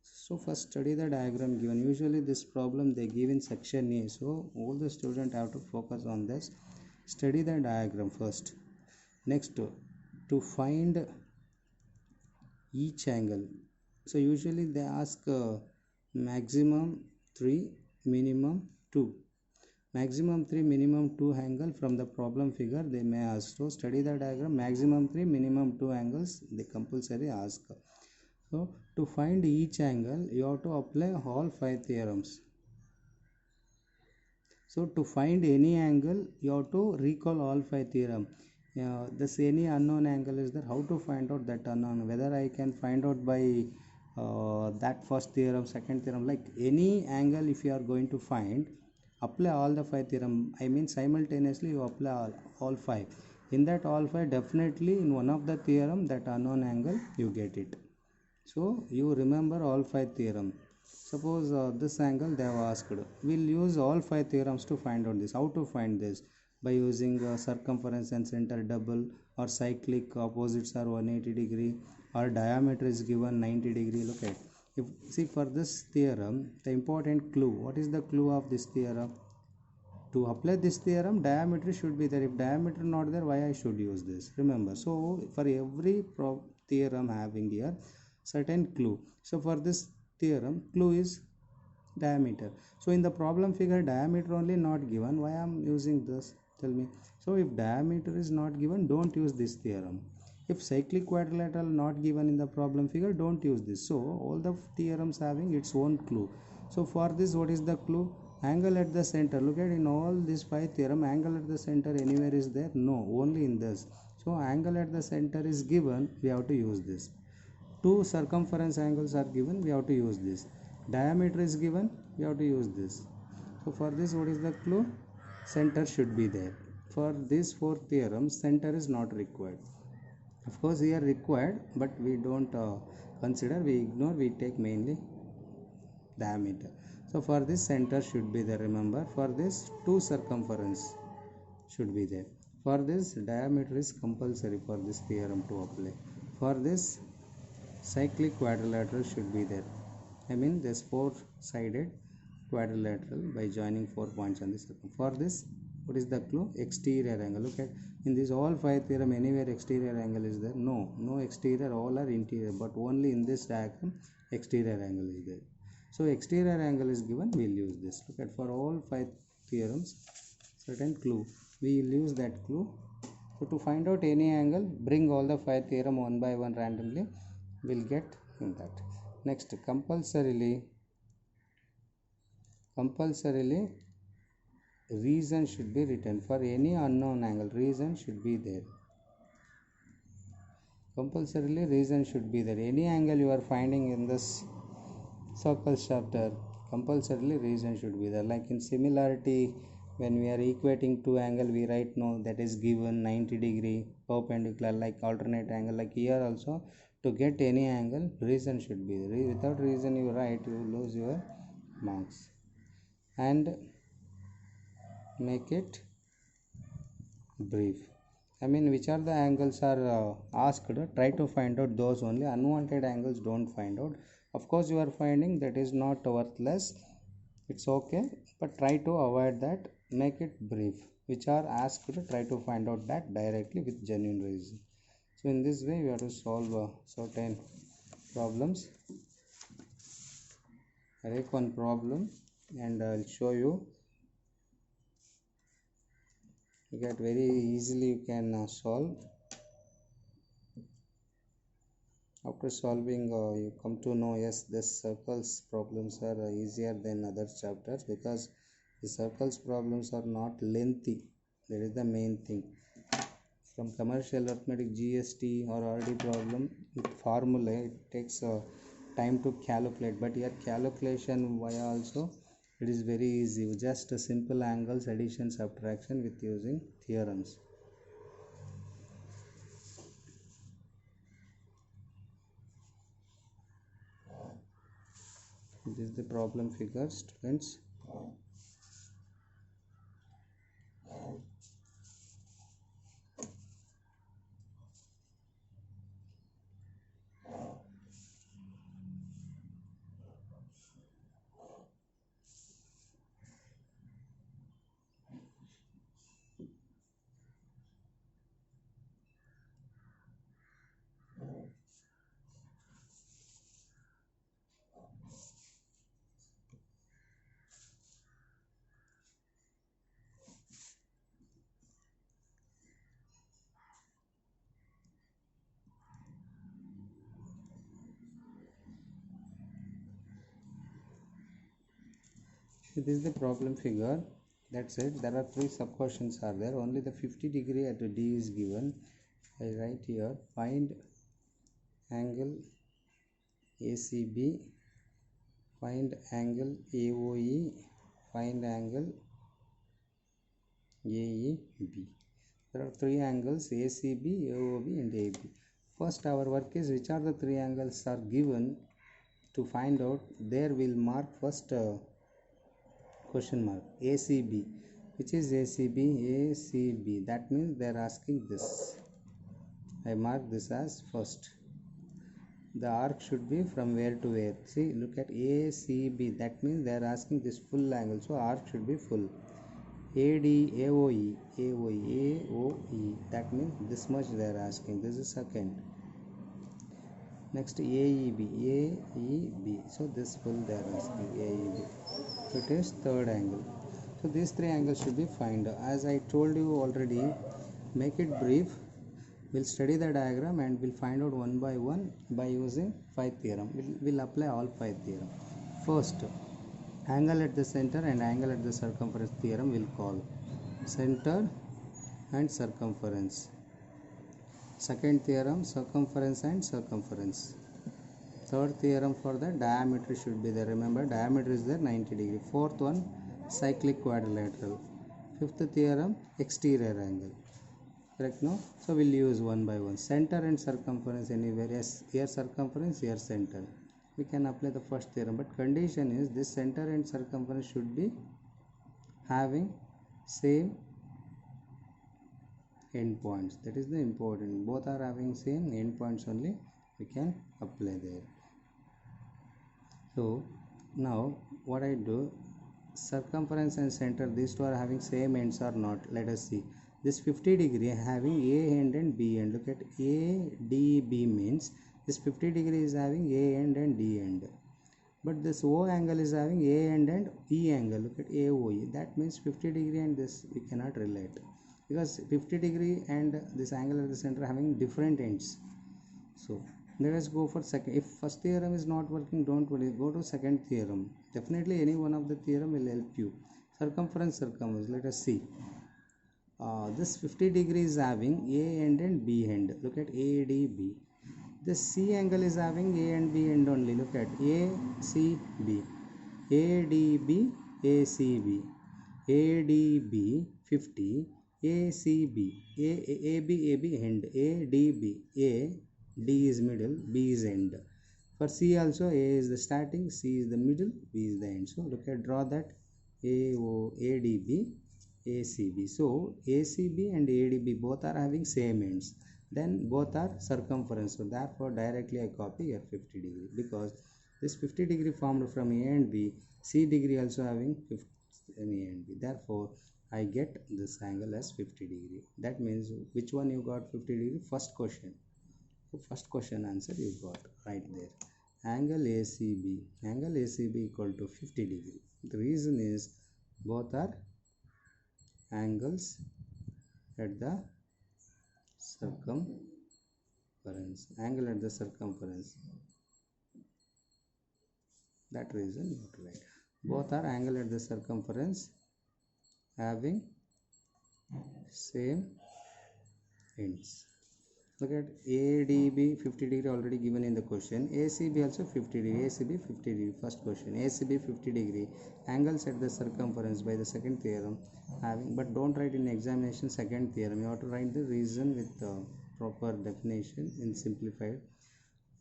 So first study the diagram given. Usually this problem they give in section A, so all the student have to focus on this. Study the diagram first. Next, to find each angle. So usually they ask maximum 3, minimum 2. Maximum 3, minimum 2 angle from the problem figure they may ask. So study the diagram. Maximum 3, minimum 2 angles they compulsory ask. So to find each angle you have to apply all 5 theorems. So to find any angle you have to recall all 5 theorems. This any unknown angle is there, how to find out that unknown, whether I can find out by that first theorem, second theorem, like any angle if you are going to find, apply all the 5 theorem. I mean simultaneously you apply all 5. In that all 5, definitely in one of the theorem that unknown angle you get it. So you remember all 5 theorem. Suppose this angle they have asked. We'll use all 5 theorems to find out this. How to find this? By using circumference and center double, or cyclic opposites are 180 degree, or diameter is given 90 degree. Look at, if see for this theorem, the important clue. What is the clue of this theorem? To apply this theorem, diameter should be there. If diameter not there, why I should use this? Remember. So for every theorem having here certain clue. So for this theorem, clue is diameter. So in the problem figure, diameter only not given. Why I am using this? Tell me. So if diameter is not given, don't use this theorem. If cyclic quadrilateral not given in the problem figure, don't use this. So all the theorems having its own clue. So for this, what is the clue? Angle at the center. Look at in all these 5 theorem, angle at the center anywhere is there? No, only in this. So angle at the center is given, we have to use this. 2 circumference angles are given, we have to use this. Diameter is given, we have to use this. So for this, what is the clue? Center should be there. For these 4 theorems, center is not required. Of course here required, but we don't consider, we ignore, we take mainly diameter. So for this, center should be there. Remember, for this 2 circumference should be there. For this, diameter is compulsory for this theorem to apply. For this, cyclic quadrilateral should be there. I mean this 4-sided quadrilateral by joining 4 points on the circle. For this, what is the clue? Exterior angle. Look at in this all 5 theorem, anywhere exterior angle is there? No exterior, all are interior, but only in this diagram exterior angle is there. So exterior angle is given, we will use this. Look at for all 5 theorems, certain clue, we will use that clue. So to find out any angle, bring all the 5 theorem one by one randomly, we'll get in that. Next, compulsorily reason should be written for any unknown angle. Reason should be there. Compulsorily reason should be there. Any angle you are finding in this circles chapter, compulsorily reason should be there. Like in similarity, when we are equating 2 angle, we write no, that is given 90 degree perpendicular, like alternate angle. Like here also, to get any angle, reason should be there. Without reason you write, you lose your marks. And make it brief. I mean, which are the angles are asked, try to find out those only. Unwanted angles don't find out. Of course you are finding, that is not worthless. It's okay, but try to avoid that. Make it brief. Which are asked, try to find out that directly with genuine reason. So in this way, we have to solve certain problems. Take one problem, and I'll show you. You get very easily you can solve. After solving, you come to know, yes, this circles problems are easier than other chapters, because the circles problems are not lengthy. That is the main thing. From commercial arithmetic, GST or RD problem with formula, it takes time to calculate, but here calculation via also it is very easy. Just a simple angles, addition, subtraction with using theorems. This is the problem figure, students. This is the problem figure. That's it. There are three sub questions are there. Only the 50 degree at D is given. I write here, find angle ACB, find angle AOE, find angle AEB. There are three angles, ACB, AOB and AB. First, our work is which are the three angles are given. To find out, there we'll mark first question mark ACB. Which is ACB? ACB. That means they are asking this. I mark this as first. The arc should be from where to where. See, look at ACB. That means they are asking this full angle. So arc should be full. AD, AOE, AOE, AOE. That means this much they are asking. This is second. Next AEB, AEB. So this full they are asking AEB. So it is third angle. So these three angles should be find. As I told you already, make it brief. We'll study the diagram and we'll find out one by one by using phi theorem. We'll apply all phi theorem. First, angle at the center and angle at the circumference theorem will call. Center and circumference. Second theorem, circumference and circumference. Third theorem for the diameter should be there. Remember, diameter is there 90 degree. Fourth one, cyclic quadrilateral. Fifth theorem, exterior angle. Correct, no? So we'll use one by one. Center and circumference anywhere. Yes, here circumference, here center. We can apply the first theorem, but condition is this center and circumference should be having same endpoints. That is the important. Both are having same endpoints only. We can apply there. So now what I do, circumference and center, these two are having same ends or not. Let us see. This 50 degree having A end and B end. Look at ADB means this 50 degree is having A end and D end. But this O angle is having A end and E angle. Look at AOE. That means 50 degree and this we cannot relate. Because 50 degree and this angle at the center having different ends. So let us go for second. If first theorem is not working, don't worry, go to second theorem. Definitely any one of the theorem will help you. Circumference, let us see. This 50 degree is having A end and B end. Look at ADB. This C angle is having A and B end only. Look at ACB, ADB, ACB, ADB 50, ACB, AB end, ADB, A, D is middle, B is end. For C also, A is the starting, C is the middle, B is the end. So look at, draw that ADB, ACB. So ACB and ADB both are having same ends. Then both are circumference. So therefore directly I copy here 50 degree, because This 50 degree formed from A and B, C degree also having 50 in A and B. Therefore, I get this angle as 50 degree. That means which one you got 50 degree? First question. So first question answer you got right there. Angle ACB. Angle ACB equal to 50 degree. The reason is both are angles at the circumference. Angle at the circumference. That reason you have to write. Both are angle at the circumference having same ends. Look at ADB 50 degree already given in the question. ACB also 50 degree. ACB 50 degree. First question. ACB 50 degree. Angles at the circumference by the second theorem having, but don't write in examination second theorem. You have to write the reason with the proper definition in simplified.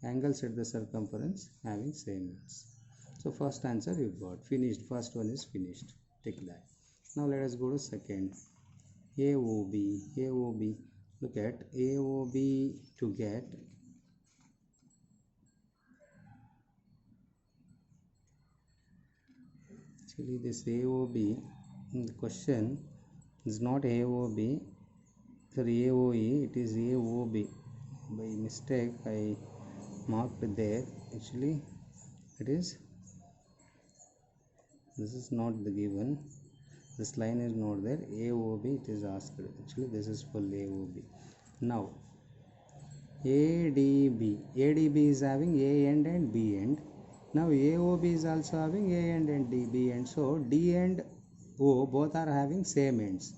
Angles at the circumference having same ends. So first answer you got. Finished. First one is finished. Take that. Now let us go to second. AOB. AOB. Look at AOB to get actually this AOB in the question is not AOB, sorry, AOE, it is AOB. By mistake I marked there. Actually it is, this is not the given, this line is not there. AOB it is asked. Actually this is for AOB. Now ADB. ADB is having A end and B end. Now AOB is also having A end and B end. So D and O both are having same ends.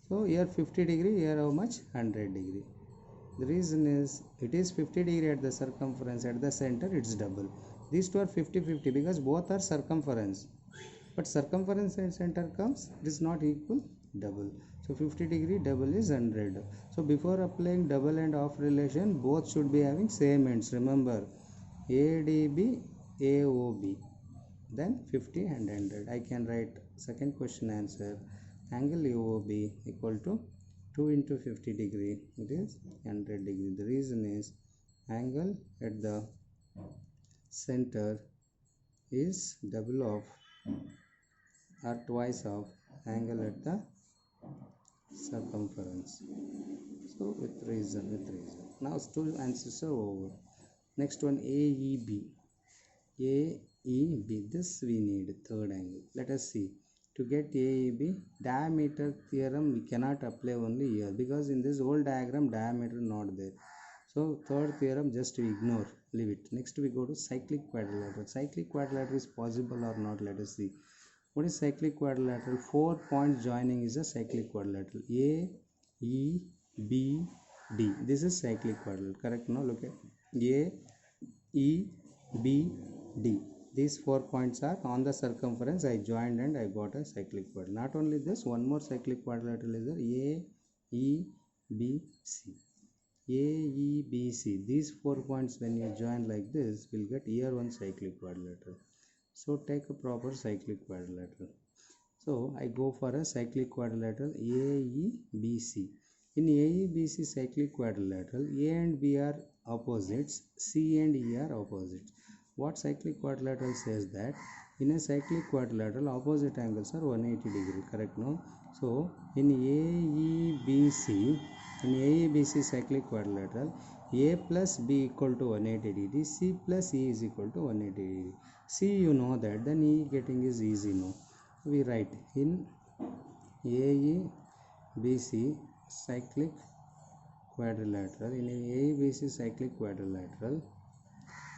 So here 50 degree, here how much? 100 degree. The reason is it is 50 degree at the circumference, at the center it's double. These two are 50-50 because both are circumference. But circumference and center comes, it is not equal, double. So 50 degree double is 100. So before applying double and half relation, both should be having same ends. Remember, ADB, AOB, then 50 and 100. I can write second question answer. Angle AOB equal to 2 into 50 degree. It is 100 degree. The reason is angle at the center is double of or twice of angle at the circumference. So with reason. Now two answers are over. Next one, AEB. AEB, this we need third angle. Let us see. To get AEB, diameter theorem we cannot apply only here because in this whole diagram diameter not there. So third theorem just we ignore, leave it. Next we go to cyclic quadrilateral. Cyclic quadrilateral is possible or not? Let us see. What is cyclic quadrilateral? 4 points joining is a cyclic quadrilateral. A, E, B, D. This is cyclic quadrilateral. Correct? No? Look at A, E, B, D. These 4 points are on the circumference. I joined and I got a cyclic quadrilateral. Not only this, one more cyclic quadrilateral is there. A, E, B, C. A, E, B, C. These 4 points when you join like this, will get here one cyclic quadrilateral. So take a proper cyclic quadrilateral. So I go for a cyclic quadrilateral AEBC. In AEBC cyclic quadrilateral, A and B are opposites, C and E are opposites. What cyclic quadrilateral says that in a cyclic quadrilateral opposite angles are 180 degree, correct? No? So in AEBC cyclic quadrilateral, A plus B equal to 180 degree, C plus E is equal to 180 degree. C you know that, then E getting is easy, no? We write in AEBC cyclic quadrilateral, in AEBC cyclic quadrilateral,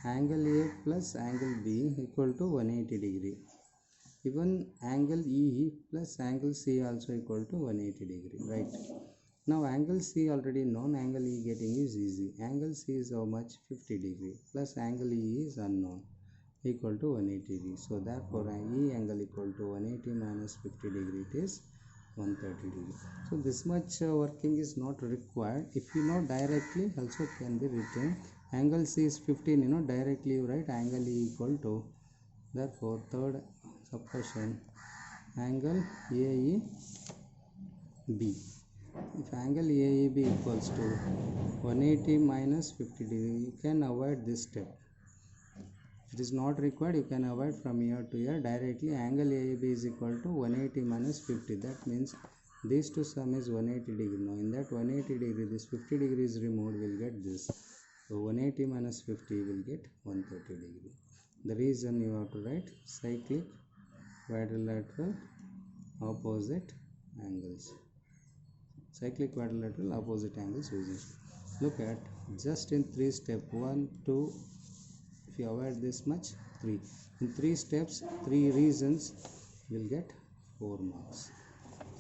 angle A plus angle B equal to 180 degree. Even angle E plus angle C also equal to 180 degree, right? Now angle C already known, angle E getting is easy. Angle C is how much? 50 degree plus angle E is unknown, equal to 180 degree. So therefore E angle equal to 180 minus 50 degree, it is 130 degree. So this much working is not required. If you know directly also can be written. Angle C is 15, you know, directly you write angle E equal to, therefore third subquestion, angle AEB. If angle AEB equals to 180 minus 50 degree, you can avoid this step. It is not required, you can avoid from here to here directly. Angle AAB is equal to 180 minus 50. That means these two sum is 180 degree. Now in that 180 degree, this 50 degree is removed, we'll get this. So 180 minus 50 will get 130 degree. The reason you have to write cyclic quadrilateral opposite angles. Cyclic quadrilateral opposite angles using. Look at just in 3 steps, 1, 2, if you avoid this much, 3. In 3 steps, 3 reasons, will get 4 marks.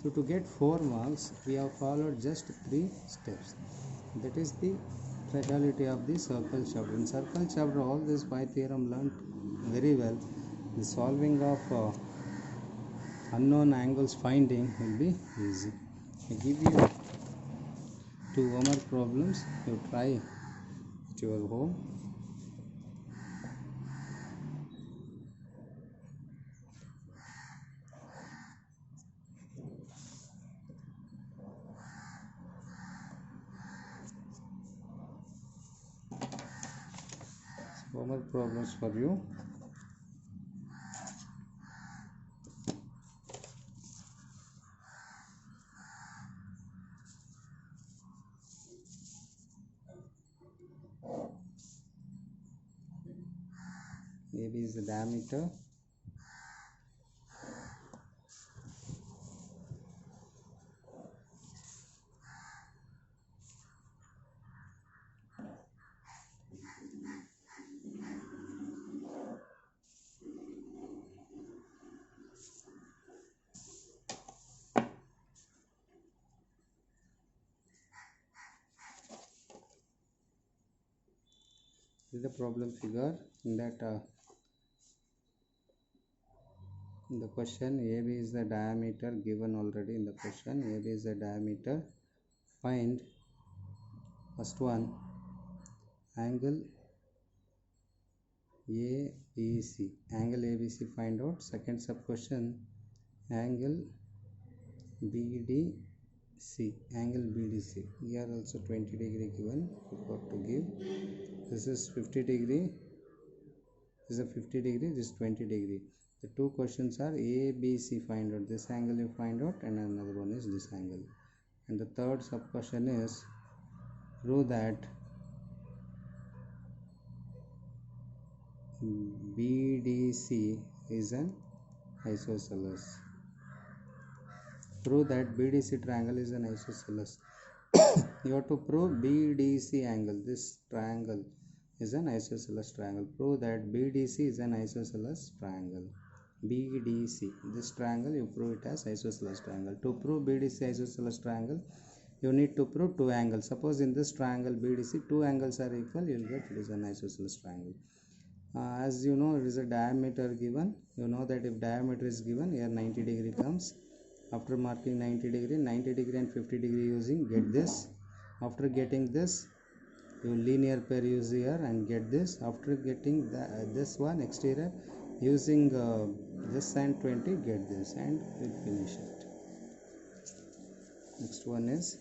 So to get 4 marks, we have followed just 3 steps. That is the speciality of the circle chapter. In circle chapter, all this 5 theorem learned very well. The solving of unknown angles finding will be easy. I give you 2 homework problems. You try at your home. Homework problems for you. AB is the diameter. This is the problem figure. In that in the question, AB is the diameter given already in the question. AB is the diameter. Find first one angle ABC. Angle ABC find out. Second sub question angle BDC. Angle BDC. Here also 20 degree given. Forgot to give. This is 50 degree. This is a 50 degree. This is 20 degree. The two questions are ABC find out. This angle you find out, and another one is this angle. And the third sub question is prove that BDC is an isosceles. Prove that BDC triangle is an isosceles. You have to prove BDC angle. This triangle is an isosceles triangle. Prove that BDC is an isosceles triangle. BDC, this triangle, you prove it as isosceles triangle. To prove BDC isosceles triangle, you need to prove 2 angles. Suppose in this triangle BDC 2 angles are equal, you will get it is an isosceles triangle. As you know, it is a diameter given. You know that if diameter is given, here 90 degree comes. After marking 90 degree and 50 degree using, get this. After getting this, you linear pair use here and get this. After getting this one exterior, using this and 20, get this, and we'll finish it. Next one is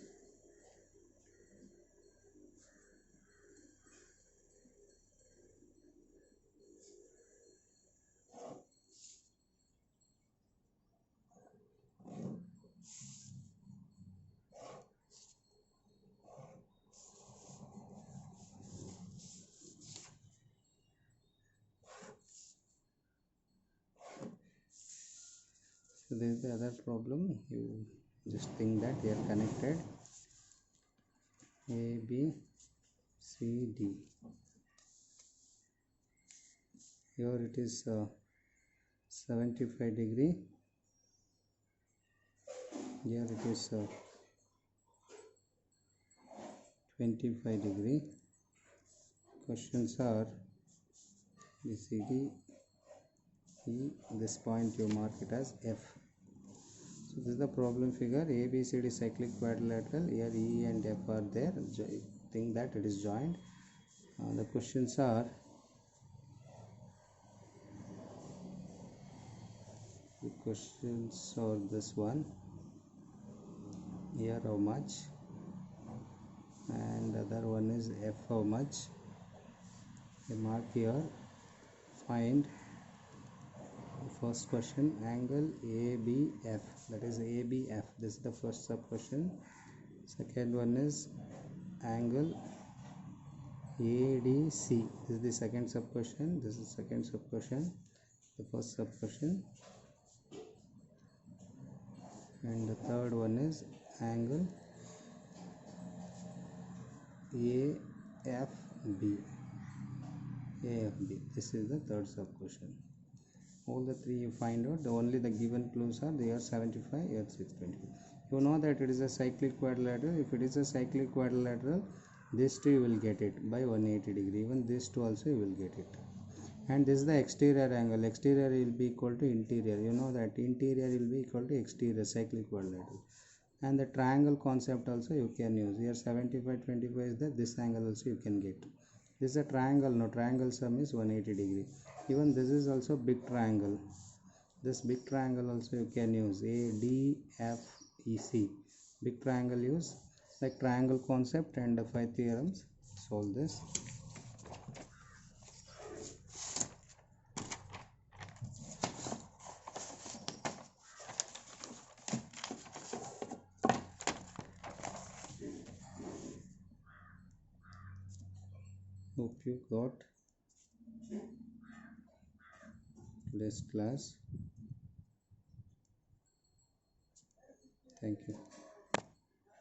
so there is the other problem. You just think that they are connected A, B, C, D. Here it is 75 degree. Here it is 25 degree. Questions are the CD, E, this point you mark it as F. So this is the problem figure. ABCD cyclic quadrilateral. Here E and F are there. Think that it is joined. The questions are this one. Here how much, and other one is F how much. They mark here find first question angle ABF, that is ABF. This is the first sub question. Second one is angle ADC. This is the second sub question. This is second sub question, the first sub question. And the third one is angle AFB. This is the third sub question. All the three you find out. Only the given clues are they are 75, earth 620. You know that it is a cyclic quadrilateral. If it is a cyclic quadrilateral, this two you will get it by 180 degree. Even this two also you will get it. And this is the exterior angle. Exterior will be equal to interior. You know that interior will be equal to exterior, cyclic quadrilateral. And the triangle concept also you can use. Here 75, 25 is that this angle also you can get. This is a triangle. No, triangle sum is 180 degree. Even this is also big triangle. This big triangle also you can use ADFEC. Big triangle use like triangle concept and the 5 theorems. Solve this. Hope you got today's class. Thank you.